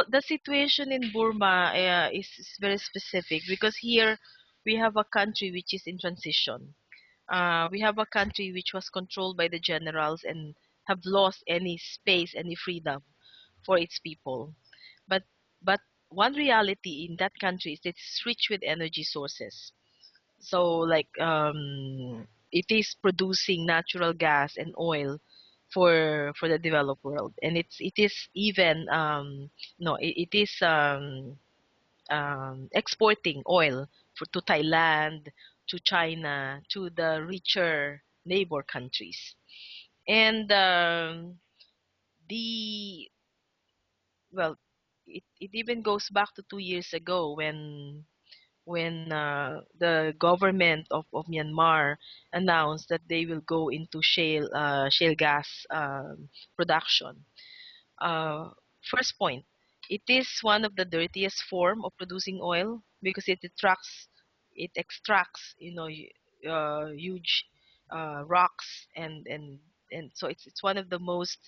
Well, the situation in Burma is very specific because here we have a country which is in transition. We have a country which was controlled by the generals and have lost any space, any freedom for its people. But but one reality in that country is that it's rich with energy sources. So like it is producing natural gas and oil for the developed world, and it is even no it is exporting oil to Thailand, to China, to the richer neighbor countries. And the well, it even goes back to 2 years ago when the government of Myanmar announced that they will go into shale gas production. Uh, First point, it is one of the dirtiest form of producing oil because it extracts huge rocks and so it's one of the most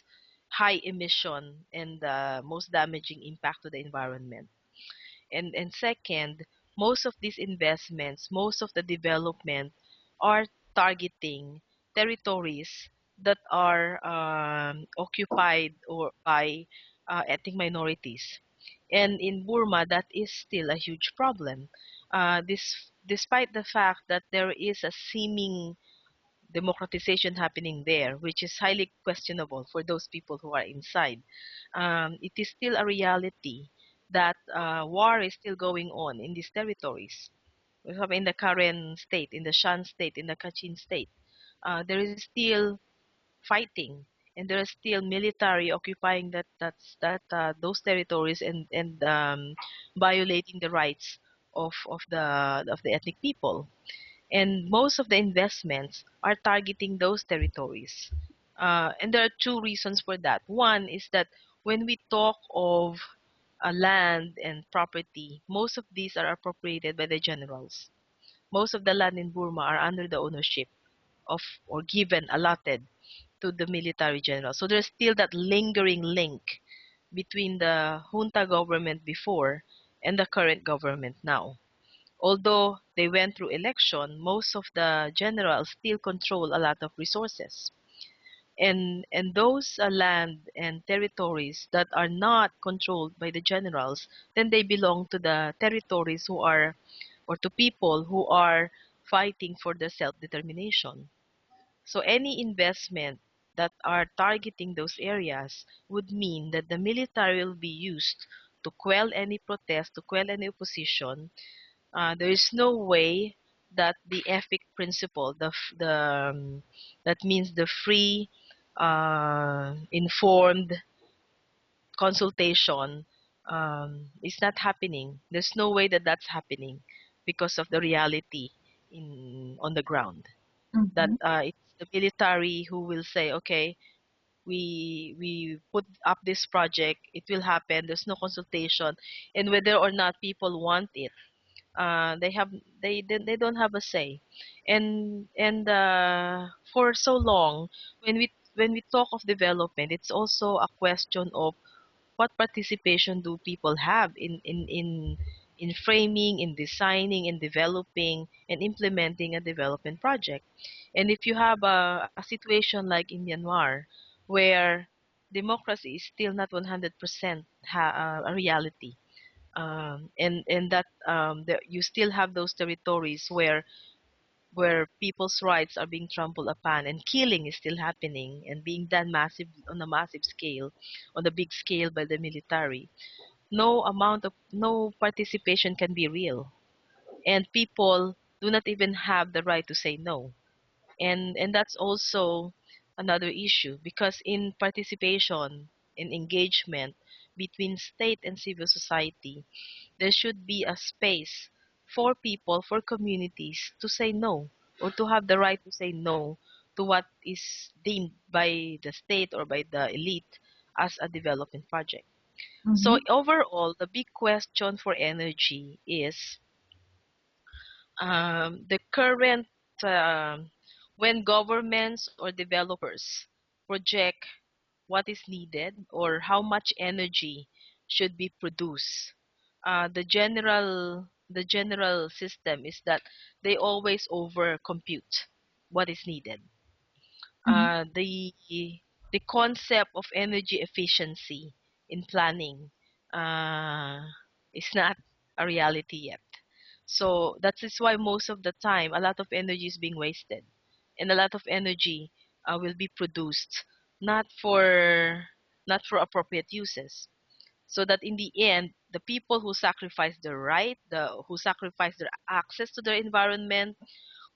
high emission and most damaging impact to the environment. And second, most of these investments, most of the development are targeting territories that are occupied or by ethnic minorities. And in Burma, that is still a huge problem. Despite the fact that there is a seeming democratization happening there, which is highly questionable for those people who are inside. It is still a reality that war is still going on in these territories. We have in the Karen state, in the Shan state, in the Kachin state. There is still fighting, and there is still military occupying those territories and violating the rights of the ethnic people, and most of the investments are targeting those territories. And there are two reasons for that. One is that when we talk of land and property, most of these are appropriated by the generals. Most of the land in Burma are under the ownership of or given, allotted to the military generals. So there's still that lingering link between the junta government before and the current government now. Although they went through election, most of the generals still control a lot of resources. And those land and territories that are not controlled by the generals, then they belong to the territories who are, or to people who are fighting for their self-determination. So any investment that are targeting those areas would mean that the military will be used to quell any protest, to quell any opposition. There is no way that the ethic principle, that means the free, informed consultation, is not happening. There's no way that that's happening because of the reality in on the ground. That Mhm. it's the military who will say, okay, we put up this project, it will happen. There's no consultation, and whether or not people want it, they have they don't have a say. And for so long, when we talk of development, it's also a question of what participation do people have in framing, in designing, in developing, and implementing a development project. And if you have a situation like in Myanmar, where democracy is still not 100% a reality, and that you still have those territories where people's rights are being trampled upon and killing is still happening and being done massive on a massive scale, on a big scale by the military. No participation can be real, and people do not even have the right to say no. And that's also another issue because in participation, in engagement between state and civil society, there should be a space for people, for communities to say no, or to have the right to say no to what is deemed by the state or by the elite as a development project. So Mhm. overall, the big question for energy is the current um, when governments or developers project what is needed or how much energy should be produced. The general system is that they always over compute what is needed. Mhm. The concept of energy efficiency in planning uh, is not a reality yet. So that is why most of the time a lot of energy is being wasted, and a lot of energy will be produced not for not for appropriate uses. So that in the end, the people who sacrifice their right, who sacrifice their access to their environment,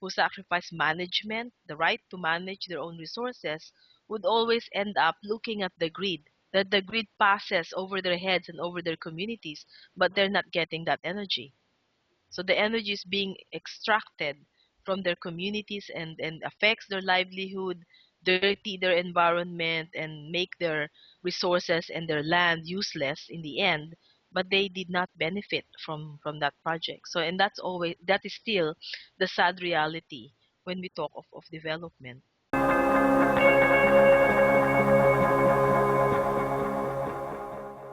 who sacrifice management, the right to manage their own resources, would always end up looking at the grid, that the grid passes over their heads and over their communities, but they're not getting that energy. So the energy is being extracted from their communities and affects their livelihood, dirty their environment, and make their resources and their land useless in the end. But they did not benefit from that project. So and that is still the sad reality when we talk of development.